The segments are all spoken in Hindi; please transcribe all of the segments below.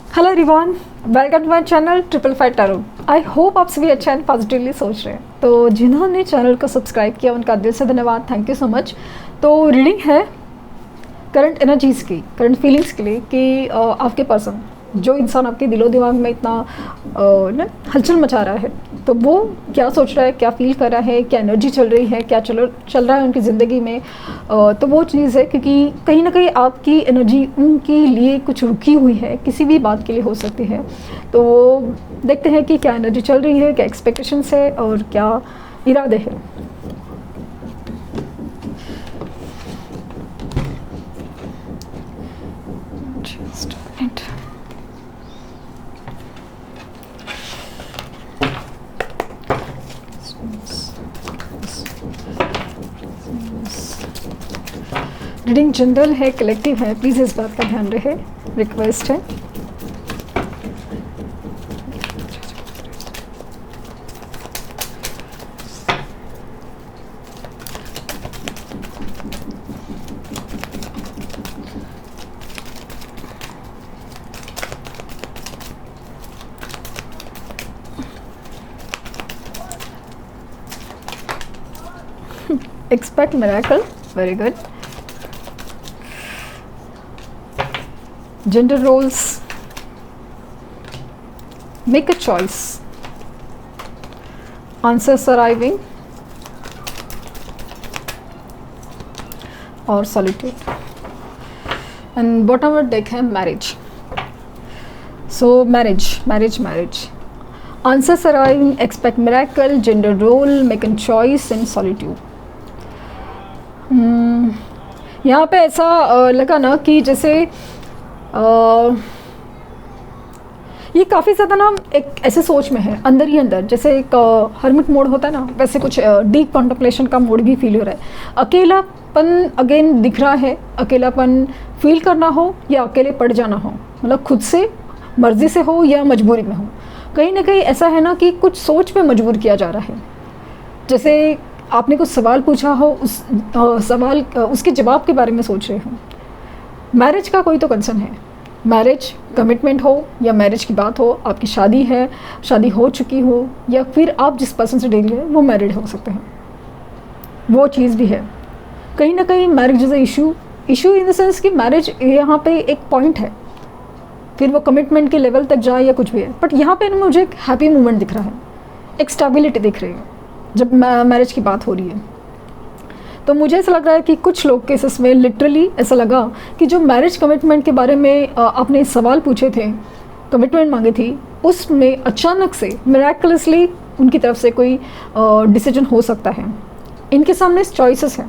Hello everyone, welcome to my channel triple five tarot. I hope आप सभी अच्छा एंड पॉजिटिवली सोच रहे हैं। तो जिन्होंने चैनल को सब्सक्राइब किया उनका दिल से धन्यवाद, थैंक यू सो मच। तो रीडिंग है करंट एनर्जीज़ की, करंट फीलिंग्स के लिए कि आपके पर्सन, जो इंसान आपके दिलो दिमाग में इतना हलचल मचा रहा है, तो वो क्या सोच रहा है, क्या फील कर रहा है, क्या एनर्जी चल रही है, क्या चल रहा है उनकी ज़िंदगी में। तो वो चीज़ है क्योंकि कहीं ना कहीं आपकी एनर्जी उनके लिए कुछ रुकी हुई है, किसी भी बात के लिए हो सकती है। तो देखते हैं कि क्या एनर्जी चल रही है, क्या एक्सपेक्टेशंस है और क्या इरादे हैं। रीडिंग जनरल है, कलेक्टिव है, प्लीज़ इस बात का ध्यान रहे, रिक्वेस्ट है। Expect miracle, very good. Gender roles, make a choice, answers arriving और solitude, and bottom of deck है marriage. So marriage, answers arriving, expect miracle, gender role, make a choice and solitude. यहाँ पे ऐसा लगा ना कि जैसे ये काफ़ी ज़्यादा ना एक ऐसे सोच में है, अंदर ही अंदर, जैसे एक हर्मिट मोड होता है ना, वैसे कुछ डीप कॉन्टम्पलेशन का मोड भी फील हो रहा है। अकेलापन अगेन दिख रहा है, अकेलापन फील करना हो या अकेले पड़ जाना हो, मतलब खुद से मर्जी से हो या मजबूरी में हो, कहीं ना कहीं ऐसा है ना कि कुछ सोच पे मजबूर किया जा रहा है। जैसे आपने कुछ सवाल पूछा हो, उस सवाल उसके जवाब के बारे में सोच रहे हो। मैरिज का कोई तो कंसर्न है, मैरिज कमिटमेंट हो या मैरिज की बात हो, आपकी शादी है, शादी हो चुकी हो, या फिर आप जिस पर्सन से डील करें वो मैरिड हो सकते हैं, वो चीज़ भी है। कहीं ना कहीं marriage is a issue in the sense कि मैरिज यहाँ पे एक पॉइंट है, फिर वो कमिटमेंट के लेवल तक जाए या कुछ भी है, बट यहाँ पे मुझे एक हैप्पी मोमेंट दिख रहा है, एक स्टेबिलिटी दिख रही है जब मैरिज की बात हो रही है। तो मुझे ऐसा लग रहा है कि कुछ लोग केसेस में लिटरली ऐसा लगा कि जो मैरिज कमिटमेंट के बारे में आपने सवाल पूछे थे, कमिटमेंट मांगी थी, उसमें अचानक से मिराकुलसली उनकी तरफ से कोई डिसीजन हो सकता है। इनके सामने चॉइसेस हैं,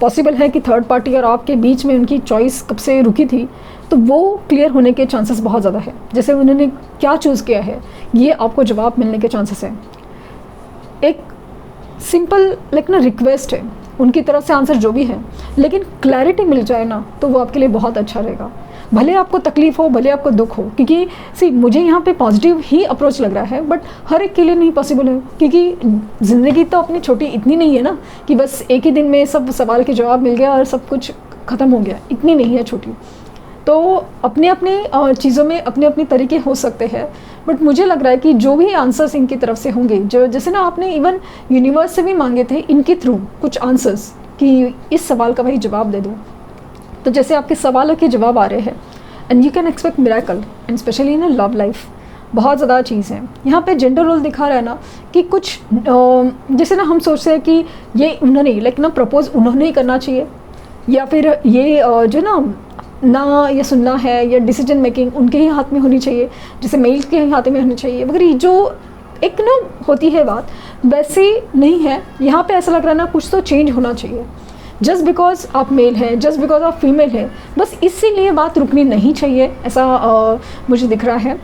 पॉसिबल है कि थर्ड पार्टी और आपके बीच में उनकी चॉइस कब से रुकी थी, तो वो क्लियर होने के चांसेस बहुत ज़्यादा है। जैसे उन्होंने क्या चूज़ किया है, ये आपको जवाब मिलने के चांसेस हैं। एक सिंपल ना रिक्वेस्ट है उनकी तरफ से, आंसर जो भी है, लेकिन क्लैरिटी मिल जाए ना तो वो आपके लिए बहुत अच्छा रहेगा। भले आपको तकलीफ़ हो, भले आपको दुख हो, क्योंकि मुझे यहाँ पे पॉजिटिव ही अप्रोच लग रहा है, बट हर एक के लिए नहीं पॉसिबल है, क्योंकि ज़िंदगी तो अपनी छोटी इतनी नहीं है ना कि बस एक ही दिन में सब सवाल के जवाब मिल गया और सब कुछ ख़त्म हो गया, इतनी नहीं है छोटी। तो अपने अपने चीज़ों में अपने अपने तरीके हो सकते हैं, बट मुझे लग रहा है कि जो भी आंसर्स इनकी तरफ से होंगे, जो जैसे ना आपने इवन यूनिवर्स से भी मांगे थे इनके थ्रू कुछ आंसर्स कि इस सवाल का भाई जवाब दे दो, तो जैसे आपके सवालों के जवाब आ रहे हैं, and you can expect miracle, and specially in love life बहुत ज़्यादा चीज़ है। यहाँ पे जेंडर रोल दिखा रहा है ना कि कुछ जैसे ना हम सोचते हैं कि ये उन्होंने प्रपोज उन्होंने ही करना चाहिए, या फिर ये जो ना ये सुनना है या डिसीजन मेकिंग उनके ही हाथ में होनी चाहिए, जैसे मेल के ही हाथ में होनी चाहिए, मगर ये जो एक होती है बात वैसे नहीं है। यहाँ पे ऐसा लग रहा है ना कुछ तो चेंज होना चाहिए। जस्ट बिकॉज आप मेल हैं, जस्ट बिकॉज आप फीमेल हैं, बस इसीलिए बात रुकनी नहीं चाहिए, ऐसा मुझे दिख रहा है।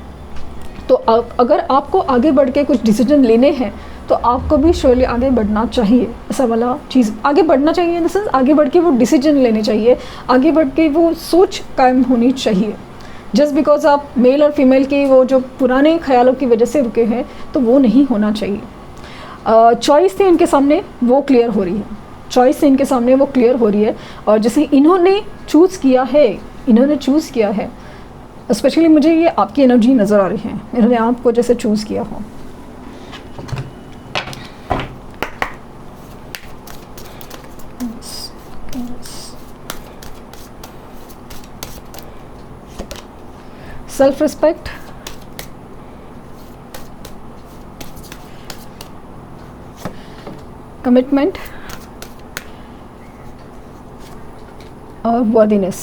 तो अगर आपको आगे बढ़ के कुछ डिसीजन लेने हैं तो आपको भी श्योरली आगे बढ़ना चाहिए, ऐसा वाला चीज़ आगे बढ़ना चाहिए इन द सेंस आगे बढ़ के वो डिसीजन लेने चाहिए, आगे बढ़ के वो सोच कायम होनी चाहिए। जस्ट बिकॉज आप मेल और फीमेल के वो जो पुराने ख्यालों की वजह से रुके हैं तो वो नहीं होना चाहिए। चॉइस थी इनके सामने वो क्लियर हो रही है, चॉइस इनके सामने वो क्लियर हो रही है। और जैसे इन्होंने चूज़ किया है स्पेशली मुझे ये आपकी एनर्जी नज़र आ रही है, इन्होंने आपको जैसे चूज़ किया हो। सेल्फ रिस्पेक्ट, कमिटमेंट और वर्दीनेस।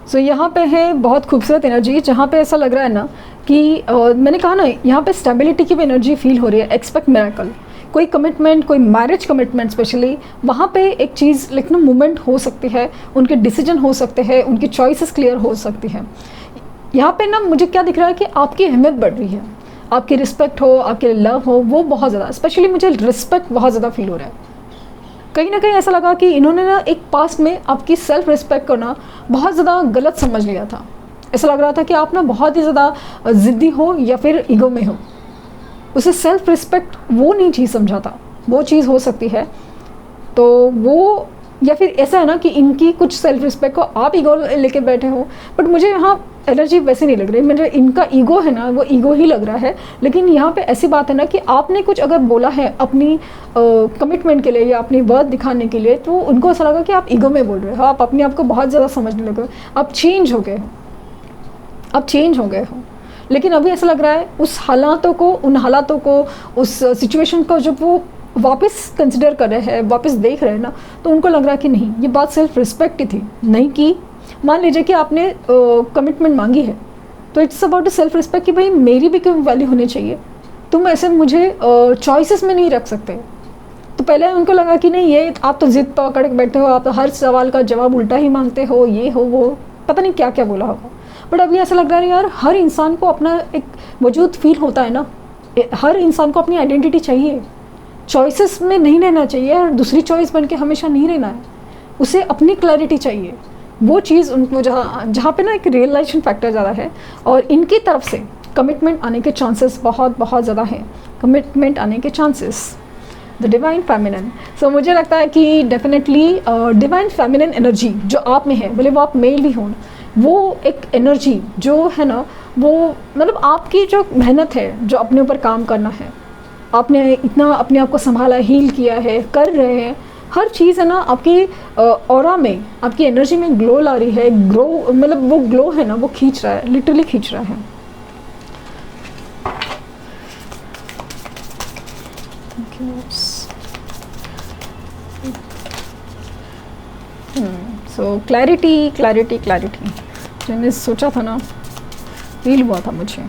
सो यहाँ पे है बहुत खूबसूरत एनर्जी, जहाँ पे ऐसा लग रहा है ना कि मैंने कहा ना यहाँ पे स्टेबिलिटी की भी एनर्जी फील हो रही है। एक्सपेक्ट मिरेकल, कोई कमिटमेंट, कोई मैरिज कमिटमेंट स्पेशली, वहाँ पे एक चीज़ लेकिन मूवमेंट हो सकती है, उनके डिसीजन हो सकते हैं, उनकी चॉइसेस क्लियर हो सकती हैं। यहाँ पे ना मुझे क्या दिख रहा है कि आपकी अहमियत बढ़ रही है, आपकी रिस्पेक्ट हो, आपके लव हो, वो बहुत ज़्यादा, स्पेशली मुझे रिस्पेक्ट बहुत ज़्यादा फील हो रहा है। कहीं ना कहीं ऐसा लगा कि इन्होंने ना एक पास्ट में आपकी सेल्फ रिस्पेक्ट को ना बहुत ज़्यादा गलत समझ लिया था। ऐसा लग रहा था कि आप ना बहुत ही ज़्यादा ज़िद्दी हो या फिर ईगो में हो। उसे सेल्फ रिस्पेक्ट वो नहीं चीज़ समझा था, वो चीज़ हो सकती है। तो वो, या फिर ऐसा है ना कि इनकी कुछ सेल्फ रिस्पेक्ट को आप ईगो लेके बैठे हो, बट मुझे यहाँ एनर्जी वैसे नहीं लग रही। मुझे इनका ईगो है ना, वो ईगो ही लग रहा है। लेकिन यहाँ पे ऐसी बात है ना कि आपने कुछ अगर बोला है अपनी कमिटमेंट के लिए या अपनी वर्थ दिखाने के लिए, तो उनको ऐसा लगा कि आप ईगो में बोल रहे हो, आप अपने आप को बहुत ज़्यादा समझने लगे हो, आप चेंज हो गए हो, आप चेंज हो गए हो। लेकिन अभी ऐसा लग रहा है उस हालातों को, उन हालातों को, उस सिचुएशन को जब वो वापस कंसिडर कर रहे हैं, वापस देख रहे हैं ना, तो उनको लग रहा है कि नहीं, ये बात सेल्फ रिस्पेक्ट की थी, नहीं कि मान लीजिए कि आपने कमिटमेंट मांगी है, तो इट्स अबाउट सेल्फ रिस्पेक्ट कि भाई मेरी भी कोई वैल्यू होनी चाहिए, तुम ऐसे मुझे चॉइसेस में नहीं रख सकते। तो पहले उनको लगा कि नहीं, ये आप तो जिद पकड़ के बैठे हो, आप तो हर सवाल का जवाब उल्टा ही मांगते हो, ये हो वो, पता नहीं क्या क्या बोला होगा। बट अभी ऐसा लग रहा है यार, हर इंसान को अपना एक वजूद फील होता है ना, हर इंसान को अपनी आइडेंटिटी चाहिए, चॉइसेस में नहीं रहना चाहिए और दूसरी चॉइस बन के हमेशा नहीं रहना है, उसे अपनी क्लैरिटी चाहिए। वो चीज़ उनको जहाँ पे ना एक रियलाइजेशन फैक्टर ज़्यादा है, और इनकी तरफ से कमिटमेंट आने के चांसेस बहुत बहुत ज़्यादा हैं, कमिटमेंट आने के चांसेस। द डिवाइन फेमिनिन, सो मुझे लगता है कि डेफिनेटली डिवाइन फेमिनिन एनर्जी जो आप में है, भले वो आप मेल भी हों, वो एक एनर्जी जो है ना, वो मतलब आपकी जो मेहनत है, जो अपने ऊपर काम करना है, आपने इतना अपने आप को संभाला, हील किया है, कर रहे हैं, हर चीज़ है ना आपकी ऑरा में, आपकी एनर्जी में ग्लो ला रही है। ग्लो मतलब वो ग्लो है ना, वो खींच रहा है, लिटरली खींच रहा है। सो क्लैरिटी क्लैरिटी क्लैरिटी, मैंने सोचा था ना, फील हुआ था मुझे।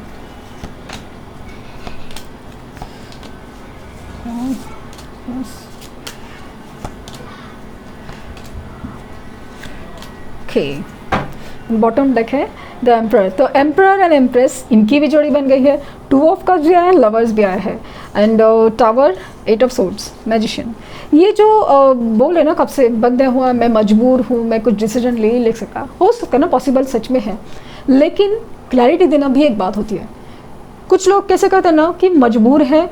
बॉटम डेक है द एम्परर, तो एम्परर एंड एम्प्रेस, इनकी भी जोड़ी बन गई है। 2 ऑफ कप्स भी आया है, लवर्स भी आया है, and tower, 8 of swords, magician. ये जो बोले ना कब से बंधा हुआ, मैं मजबूर हूँ, मैं कुछ डिसीजन ले ही ले सका, हो सकता है ना, पॉसिबल सच में है, लेकिन क्लैरिटी देना भी एक बात होती है। कुछ लोग कैसे कहते हैं ना कि मजबूर है,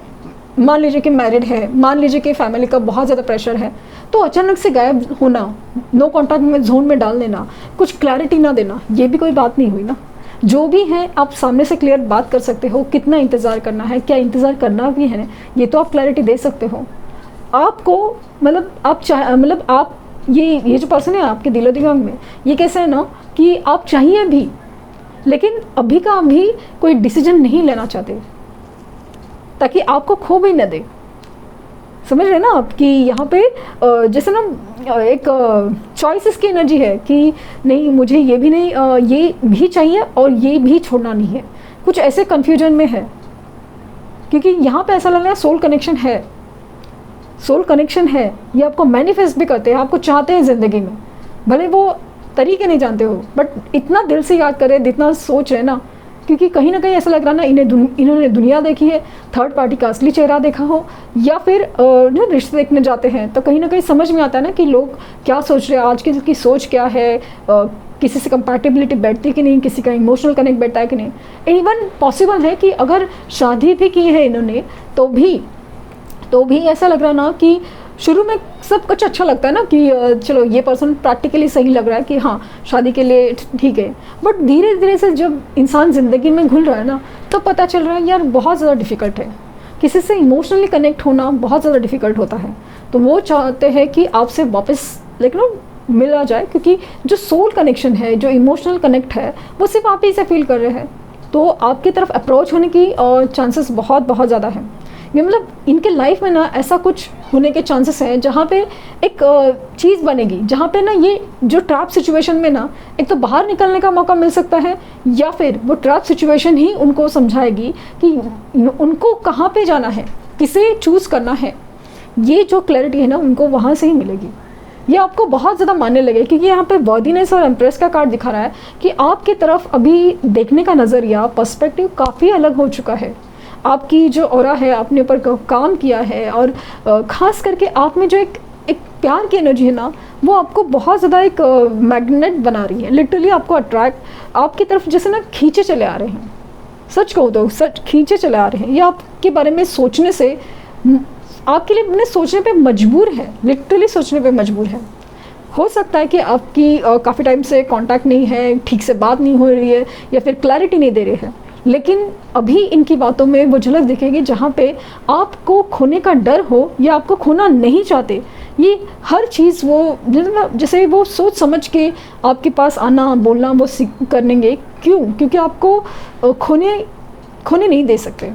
मान लीजिए कि मैरिड है, मान लीजिए कि फैमिली का बहुत ज़्यादा प्रेशर है, तो अचानक से गायब होना, नो कॉन्टैक्ट में जोन में डाल देना, कुछ क्लैरिटी ना देना, ये भी कोई बात नहीं हुई ना। जो भी है आप सामने से क्लियर बात कर सकते हो, कितना इंतज़ार करना है, क्या इंतज़ार करना भी है, ये तो आप क्लैरिटी दे सकते हो। आपको मतलब आप ये जो पर्सन है आपके दिलो दिमाग में, ये कैसे है ना कि आप चाहिए भी, लेकिन अभी का अभी कोई डिसीजन नहीं लेना चाहते, ताकि आपको खो भी न दे। समझ रहे ना आप कि यहाँ पे जैसे ना एक चॉइसेस की एनर्जी है कि नहीं, मुझे ये भी नहीं, ये भी चाहिए और ये भी छोड़ना नहीं है, कुछ ऐसे कन्फ्यूजन में है। क्योंकि यहाँ पे ऐसा लग रहा है सोल कनेक्शन है, सोल कनेक्शन है, ये आपको मैनिफेस्ट भी करते हैं, आपको चाहते हैं ज़िंदगी में, भले वो तरीके नहीं जानते हो, बट इतना दिल से याद करें, इतना सोच रहे ना, क्योंकि कहीं ना कहीं ऐसा लग रहा ना इन्होंने दुनिया देखी है, थर्ड पार्टी का असली चेहरा देखा हो, या फिर जो रिश्ते देखने जाते हैं तो कहीं ना कहीं समझ में आता है ना कि लोग क्या सोच रहे हैं, आज की सोच क्या है, किसी से कंपैटिबिलिटी बैठती है कि नहीं, किसी का इमोशनल कनेक्ट बैठता है कि नहीं। इवन पॉसिबल है कि अगर शादी भी की है इन्होंने तो भी ऐसा लग रहा ना कि शुरू में सब कुछ अच्छा लगता है ना कि चलो ये पर्सन प्रैक्टिकली सही लग रहा है कि हाँ शादी के लिए ठीक है, बट धीरे धीरे से जब इंसान ज़िंदगी में घुल रहा है ना तो पता चल रहा है यार बहुत ज़्यादा डिफ़िकल्ट है, किसी से इमोशनली कनेक्ट होना बहुत ज़्यादा डिफ़िकल्ट होता है। तो वो चाहते हैं कि आपसे वापस मिला जाए, क्योंकि जो सोल कनेक्शन है, जो इमोशनल कनेक्ट है, वो सिर्फ आप ही से फील कर रहे हैं। तो आपकी तरफ अप्रोच होने की चांसेस बहुत बहुत ज़्यादा है। ये मतलब इनके लाइफ में ना ऐसा कुछ होने के चांसेस हैं जहाँ पे एक चीज़ बनेगी, जहाँ पे ना ये जो ट्रैप सिचुएशन में ना एक तो बाहर निकलने का मौका मिल सकता है, या फिर वो ट्रैप सिचुएशन ही उनको समझाएगी कि उनको कहाँ पे जाना है, किसे चूज़ करना है। ये जो क्लैरिटी है ना उनको वहाँ से ही मिलेगी। ये आपको बहुत ज़्यादा मानने लगे, क्योंकि यहाँ पे वर्दीनेस और एम्प्रेस का कार्ड दिखा रहा है कि आपकी तरफ अभी देखने का नज़रिया, पर्सपेक्टिव काफ़ी अलग हो चुका है। आपकी जो ऑरा है, आपने ऊपर काम किया है, और ख़ास करके आप में जो एक प्यार की एनर्जी है ना, वो आपको बहुत ज़्यादा एक मैग्नेट बना रही है। लिटरली आपको अट्रैक्ट, आपकी तरफ जैसे ना खींचे चले आ रहे हैं। सच कहूँ तो सच खींचे चले आ रहे हैं। ये आपके बारे में सोचने से, आपके लिए अपने सोचने पे मजबूर है, लिटरली सोचने पे मजबूर है। हो सकता है कि आपकी काफ़ी टाइम से कांटेक्ट नहीं है, ठीक से बात नहीं हो रही है, या फिर क्लैरिटी नहीं दे रहे हैं, लेकिन अभी इनकी बातों में वो झलक दिखेगी जहाँ पे आपको खोने का डर हो या आपको खोना नहीं चाहते। ये हर चीज़ वो जैसे वो सोच समझ के आपके पास आना बोलना वो करेंगे। क्यों? क्योंकि आपको खोने नहीं दे सकते।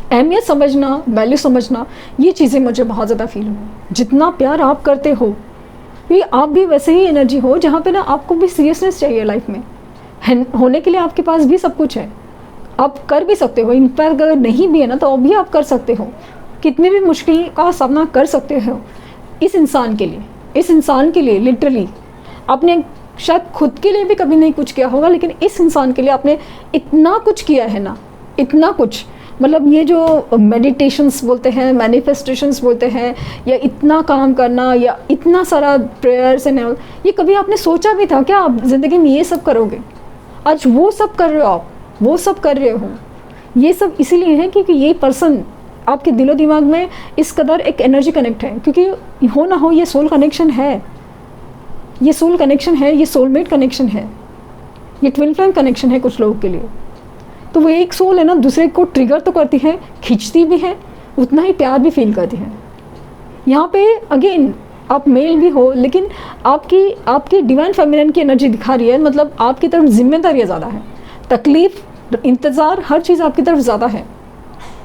अहमियत समझना, वैल्यू समझना, ये चीज़ें मुझे बहुत ज़्यादा फील हुई। जितना प्यार आप करते हो, ये आप भी वैसे ही एनर्जी हो जहाँ पे ना आपको भी सीरियसनेस चाहिए लाइफ में। होने के लिए आपके पास भी सब कुछ है, आप कर भी सकते हो। इनफैक्ट अगर नहीं भी है ना तो अभी आप कर सकते हो, कितनी भी मुश्किल का सामना कर सकते हो। इस इंसान के लिए लिटरली आपने शायद खुद के लिए भी कभी नहीं कुछ किया होगा, लेकिन इस इंसान के लिए आपने इतना कुछ किया है ना, इतना कुछ। मतलब ये जो मेडिटेशंस बोलते हैं, मैनिफेस्टेशंस बोलते हैं, या इतना काम करना, या इतना सारा प्रेयर्स एंड ऑल, ये कभी आपने सोचा भी था क्या आप ज़िंदगी में ये सब करोगे? आज वो सब कर रहे हो, आप वो सब कर रहे हो। ये सब इसीलिए है क्योंकि ये पर्सन आपके दिलो दिमाग में इस कदर एक एनर्जी कनेक्ट है। क्योंकि हो ना हो ये सोल कनेक्शन है, ये सोल कनेक्शन है, ये सोलमेट कनेक्शन है, ये ट्विन फ्लेम कनेक्शन है कुछ लोगों के लिए। तो वो एक सोल है ना, दूसरे को ट्रिगर तो करती है, खींचती भी है, उतना ही प्यार भी फील करती है। यहाँ पे अगेन आप मेल भी हो, लेकिन आपकी डिवाइन फेमिनिन की एनर्जी दिखा रही है। मतलब आपकी तरफ जिम्मेदारियाँ ज़्यादा है, तकलीफ़, इंतज़ार, हर चीज़ आपकी तरफ ज़्यादा है।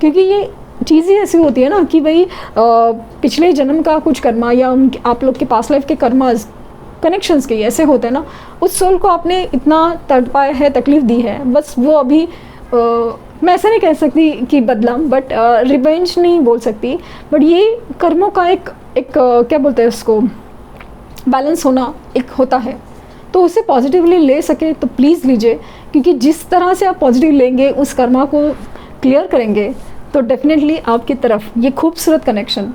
क्योंकि ये चीज़ें ऐसी होती है ना कि भाई पिछले जन्म का कुछ कर्मा, या आप लोग के पास लाइफ के कर्मास, कनेक्शंस के ऐसे होते हैं ना, उस सोल को आपने इतना तड़पाया है, तकलीफ़ दी है, बस वो अभी मैं ऐसा नहीं कह सकती कि बदला, बट रिवेंज नहीं बोल सकती, बट ये कर्मों का एक क्या बोलते हैं उसको, बैलेंस होना एक होता है। तो उसे पॉजिटिवली ले सके तो प्लीज़ लीजिए, क्योंकि जिस तरह से आप पॉजिटिव लेंगे, उस कर्मा को क्लियर करेंगे, तो डेफिनेटली आपकी तरफ ये खूबसूरत कनेक्शन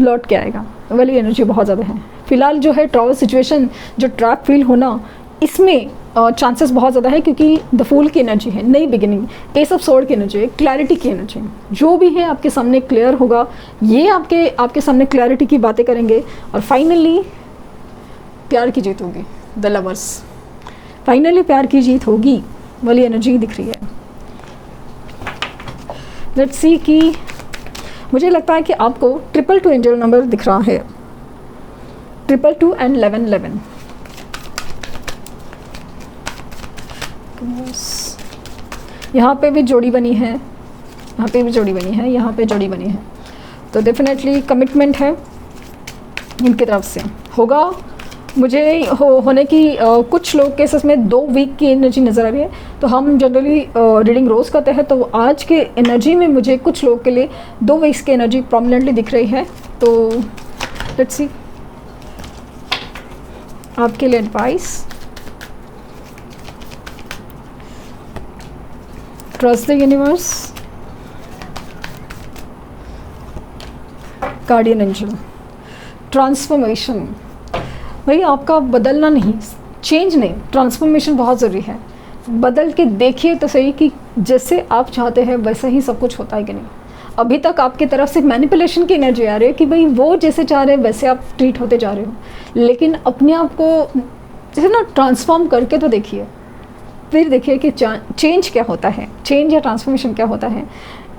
लौट के आएगा। वाली एनर्जी बहुत ज़्यादा है। फिलहाल जो है ट्रैवल सिचुएशन, जो ट्रैप फील होना, इसमें चांसेस बहुत ज़्यादा है, क्योंकि द फूल की एनर्जी है, नई बिगिनिंग, एस ऑफ सोर्ड की एनर्जी है, क्लैरिटी की एनर्जी। जो भी है आपके सामने क्लियर होगा, ये आपके सामने क्लैरिटी की बातें करेंगे, और फाइनली प्यार की जीत होगी। द लवर्स, फाइनली प्यार की जीत होगी वाली एनर्जी दिख रही है। लेट्स सी कि मुझे लगता है कि आपको 222 एंजल नंबर दिख रहा है, 222 एंड 1111। यहाँ पे भी जोड़ी बनी है, यहाँ पे भी जोड़ी बनी है, यहाँ पे जोड़ी बनी है, तो डेफिनेटली कमिटमेंट है इनकी तरफ से। होगा मुझे होने की कुछ लोग केसेस में 2 वीक की एनर्जी नज़र आ रही है। तो हम जनरली रीडिंग रोज़ करते हैं, तो आज के एनर्जी में मुझे कुछ लोग के लिए 2 वीक्स की एनर्जी प्रोमिनेंटली दिख रही है। तो लेट्स सी आपके लिए advice. Trust the universe, guardian angel, transformation. भाई आपका बदलना नहीं, चेंज नहीं, ट्रांसफॉर्मेशन बहुत ज़रूरी है। बदल के देखिए तो सही कि जैसे आप चाहते हैं वैसा ही सब कुछ होता है कि नहीं। अभी तक आपकी तरफ से मैनिपुलेशन की एनर्जी आ रही है कि भाई वो जैसे चाह रहे हैं वैसे आप ट्रीट होते जा रहे हो, लेकिन अपने आप को जैसे ना ट्रांसफॉर्म करके तो देखिए, फिर देखिए कि चेंज क्या होता है, चेंज या ट्रांसफॉर्मेशन क्या होता है।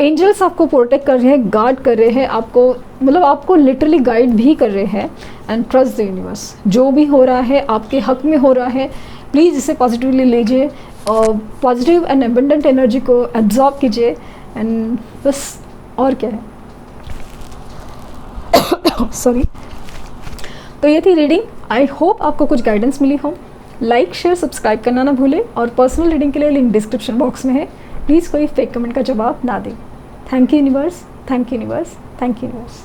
एंजल्स आपको प्रोटेक्ट कर रहे हैं, गार्ड कर रहे हैं, आपको मतलब आपको लिटरली गाइड भी कर रहे हैं। एंड ट्रस्ट द यूनिवर्स, जो भी हो रहा है आपके हक में हो रहा है, प्लीज़ इसे पॉजिटिवली लीजिए और पॉजिटिव एंड एबंडेंट एनर्जी को एब्जॉर्ब कीजिए। एंड बस और क्या है सॉरी। तो ये थी रीडिंग, आई होप आपको कुछ गाइडेंस मिली हो। लाइक शेयर सब्सक्राइब करना ना भूलें और पर्सनल रीडिंग के लिए लिंक डिस्क्रिप्शन बॉक्स में है, प्लीज़ कोई फेक कमेंट का जवाब ना दें। Thank you universe, thank you universe, thank you universe.